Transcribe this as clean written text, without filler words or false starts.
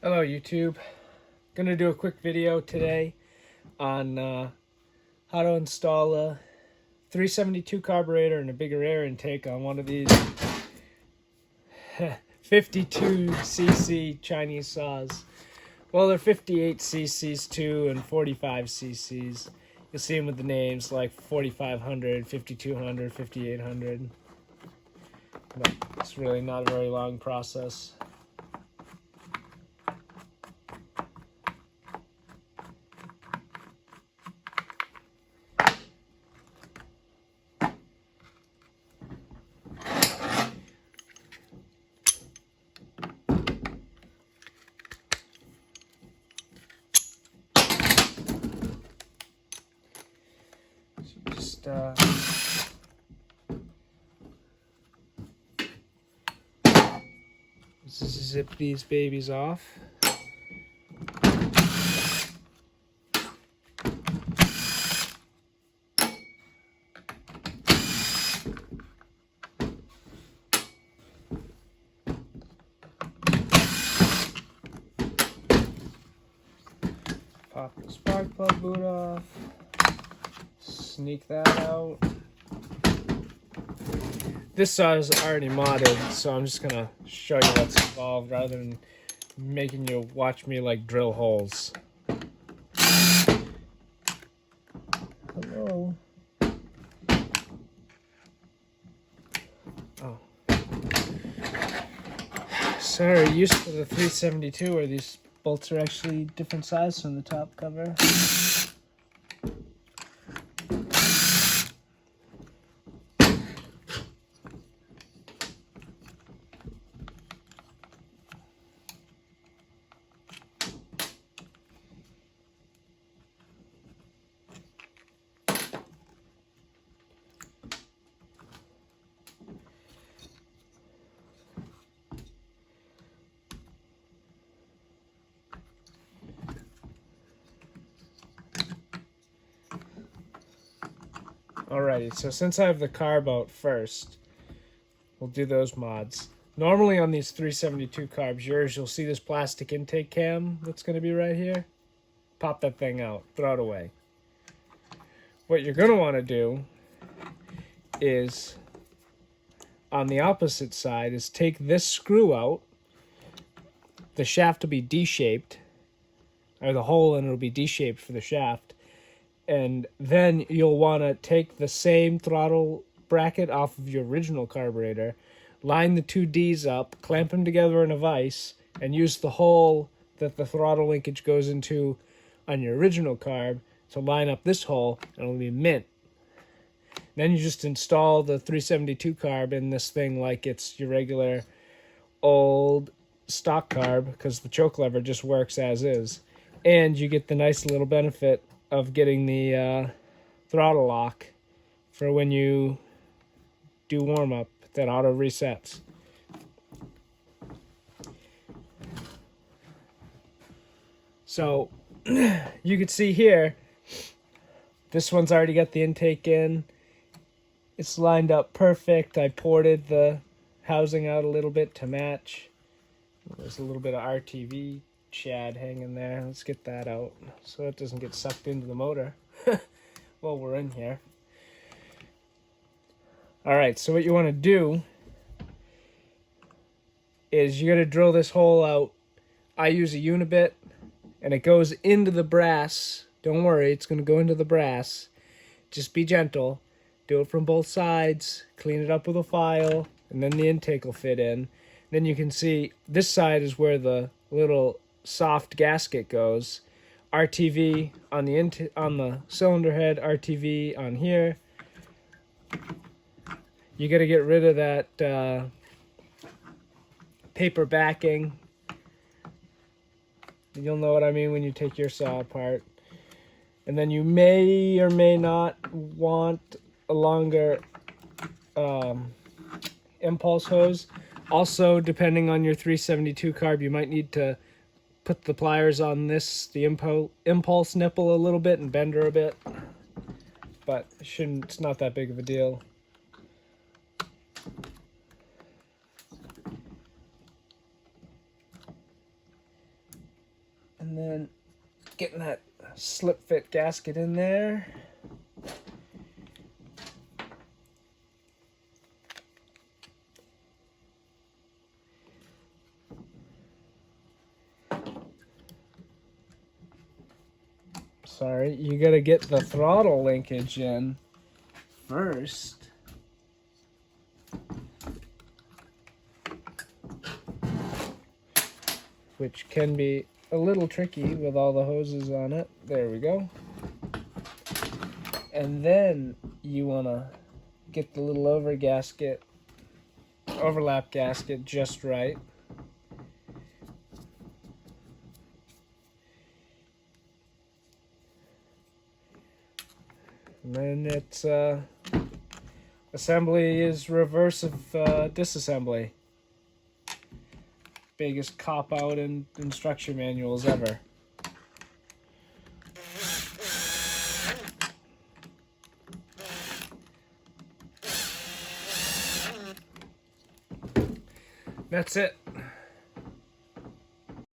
Hello YouTube. Gonna do a quick video today on how to install a 372 carburetor and a bigger air intake on one of these 52cc Chinese saws. Well, they're 58cc's too and 45cc's. You'll see them with the names like 4500, 5200, 5800. But it's really not a very long process. Just zip these babies off. Pop the spark plug boot off. Sneak that out. This saw is already modded, so I'm just gonna show you what's involved rather than making you watch me like drill holes. Hello. Oh. Sorry, used to the 372 where these bolts are actually different size from the top cover. Alrighty, so since I have the carb out first, we'll do those mods. Normally on these 372 carbs, you'll see this plastic intake cam that's going to be right here. Pop that thing out, throw it away. What you're going to want to do is, on the opposite side, is take this screw out. The shaft will be D-shaped, or the hole in it will be D-shaped for the shaft. And then you'll want to take the same throttle bracket off of your original carburetor, line the two Ds up, clamp them together in a vise, and use the hole that the throttle linkage goes into on your original carb to line up this hole, and it'll be mint. Then you just install the 372 carb in this thing like it's your regular old stock carb, because the choke lever just works as is. And you get the nice little benefit of getting the throttle lock for when you do warm-up that auto resets. So you can see here, this one's already got the intake in. It's lined up perfect. I ported the housing out a little bit to match. There's a little bit of RTV shad hanging there. Let's get that out so it doesn't get sucked into the motor while we're in here. Alright, so what you want to do is you got to drill this hole out. I use a unibit and it goes into the brass. Don't worry, it's going to go into the brass. Just be gentle. Do it from both sides. Clean it up with a file, and then the intake will fit in. Then you can see this side is where the little soft gasket goes. RTV on the cylinder head, RTV on here. You got to get rid of that paper backing. You'll know what I mean when you take your saw apart. And then you may or may not want a longer impulse hose. Also, depending on your 372 carb, you might need to put the pliers on the impulse nipple a little bit and bend her a bit. But it's not that big of a deal. And then getting that slip fit gasket in there. Sorry, you gotta get the throttle linkage in first. Which can be a little tricky with all the hoses on it. There we go. And then you wanna get the little overlap gasket just right. And then it's assembly is reverse of disassembly. Biggest cop out in instruction manuals ever. That's it.